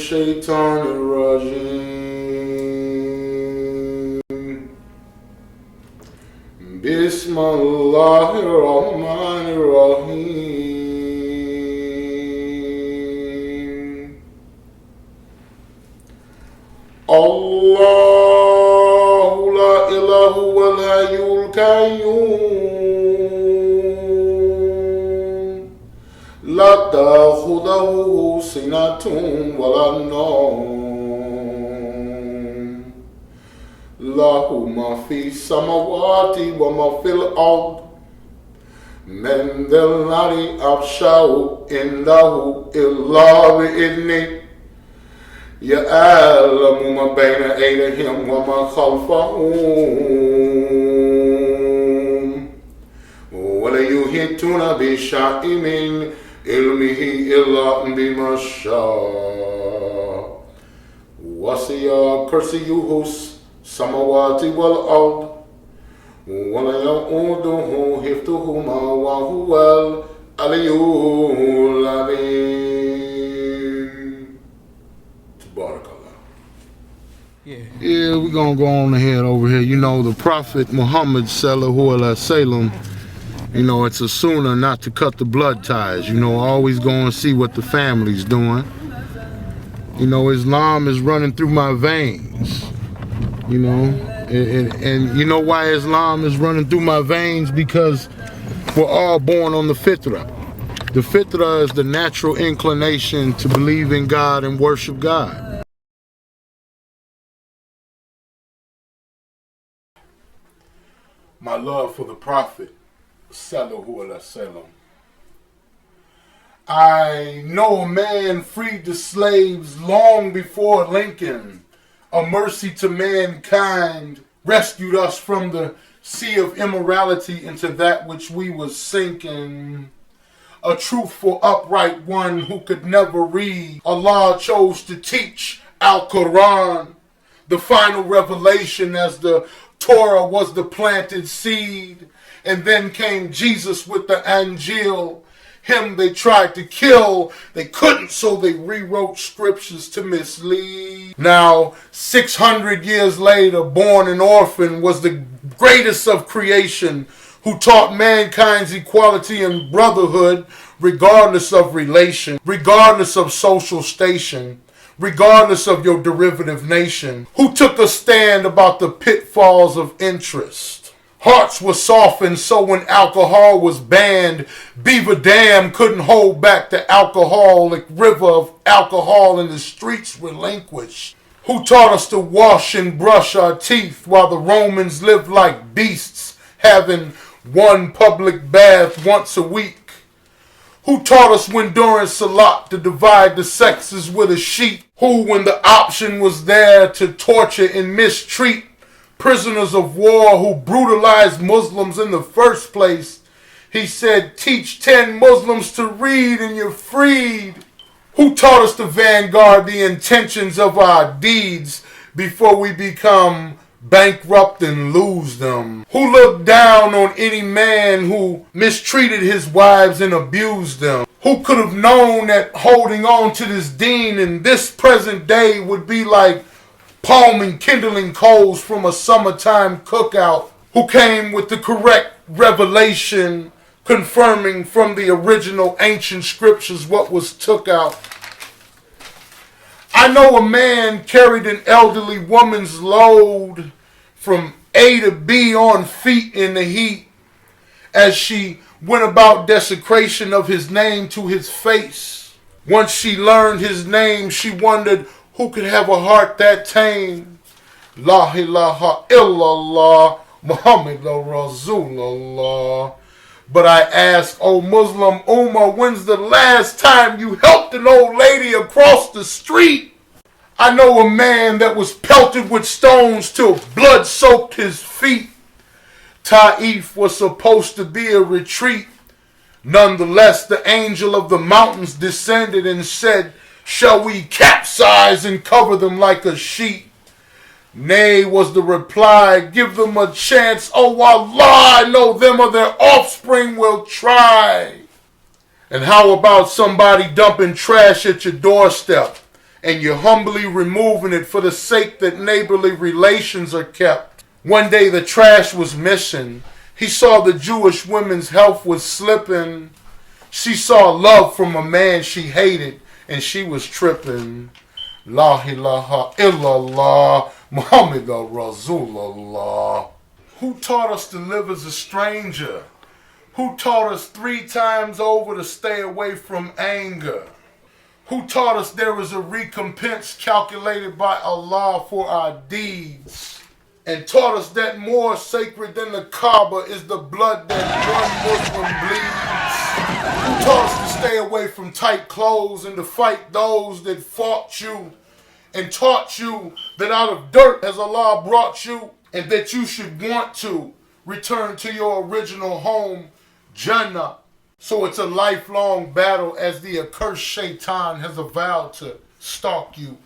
الشيطان الرجيم بسم الله الرحمن الرحيم الله لا إله هو الحي القيوم لا تأخذه سنة ولا نوم له ما في السماوات وما في الأرض من ذا الذي يشفع عنده إلا بإذنه يعلم ما بين أيديهم وما خلفهم ولا يحيطون بشيء من علمه إلا بما شاء وسع كرسيه السماوات والأرض ولا يؤوده حفظهما وهو العلي العظيم. Tabarakallah. Yeah, we're gonna go on ahead over here. You know, the Prophet Muhammad sallallahu alaihi wasallam, you know, it's a sunnah not to cut the blood ties. You know, always go and see what the family's doing. You know, Islam is running through my veins. You know, and you know why Islam is running through my veins? Because we're all born on the fitrah. The fitrah is the natural inclination to believe in God and worship God. My love for the Prophet sallallahu alaihi wasallam. I know a man freed the slaves long before Lincoln, a mercy to mankind, rescued us from the sea of immorality into that which we was sinking. A truthful, upright one who could never read. Allah chose to teach Al-Quran, the final revelation, as the Torah was the planted seed. And then came Jesus with the Angel. Him they tried to kill. They couldn't, so they rewrote scriptures to mislead. Now, 600 years later, born an orphan, was the greatest of creation, who taught mankind's equality and brotherhood, regardless of relation, regardless of social station, regardless of your derivative nation, who took a stand about the pitfalls of interest. Hearts were softened, so when alcohol was banned, Beaver Dam couldn't hold back the alcoholic river of alcohol in the streets relinquished. Who taught us to wash and brush our teeth while the Romans lived like beasts, having one public bath once a week. Who taught us when during Salat to divide the sexes with a sheet. Who, when the option was there to torture and mistreat prisoners of war who brutalized Muslims in the first place, he said, teach 10 Muslims to read and you're freed. Who taught us to vanguard the intentions of our deeds before we become bankrupt and lose them? Who looked down on any man who mistreated his wives and abused them? Who could have known that holding on to this deen in this present day would be like palming kindling coals from a summertime cookout? Who came with the correct revelation, confirming from the original ancient scriptures what was took out? I know a man carried an elderly woman's load from A to B on feet in the heat as she went about desecration of his name to his face. Once she learned his name, she wondered who could have a heart that tame. La ilaha illallah Muhammadur Rasulullah. But I ask, O Muslim Ummah, when's the last time you helped an old lady across the street? I know a man that was pelted with stones till blood soaked his feet. Ta'if was supposed to be a retreat. Nonetheless, the angel of the mountains descended and said, shall we capsize and cover them like a sheet? Nay, was the reply, give them a chance. Oh Allah, I know them or their offspring will try. And how about somebody dumping trash at your doorstep and you're humbly removing it for the sake that neighborly relations are kept. One day the trash was missing. He saw the Jewish woman's health was slipping. She saw love from a man she hated, and she was tripping. La ilaha illallah, Muhammadur Rasulullah. Who taught us to live as a stranger? Who taught us 3 times over to stay away from anger? Who taught us there was a recompense calculated by Allah for our deeds? And taught us that more sacred than the Kaaba is the blood that one Muslim bleeds? Who taught us to stay away from tight clothes and to fight those that fought you? And taught you that out of dirt has Allah brought you, and that you should want to return to your original home, Jannah. So it's a lifelong battle as the accursed shaitan has vowed to stalk you.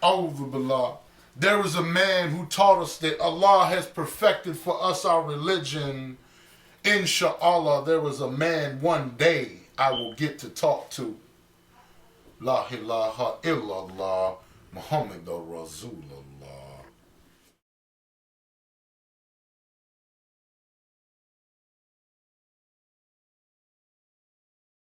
A'udhu billah. There is a man who taught us that Allah has perfected for us our religion. Insha'Allah, there was a man one day I will get to talk to. La ilaha illallah, Muhammadur Rasulullah.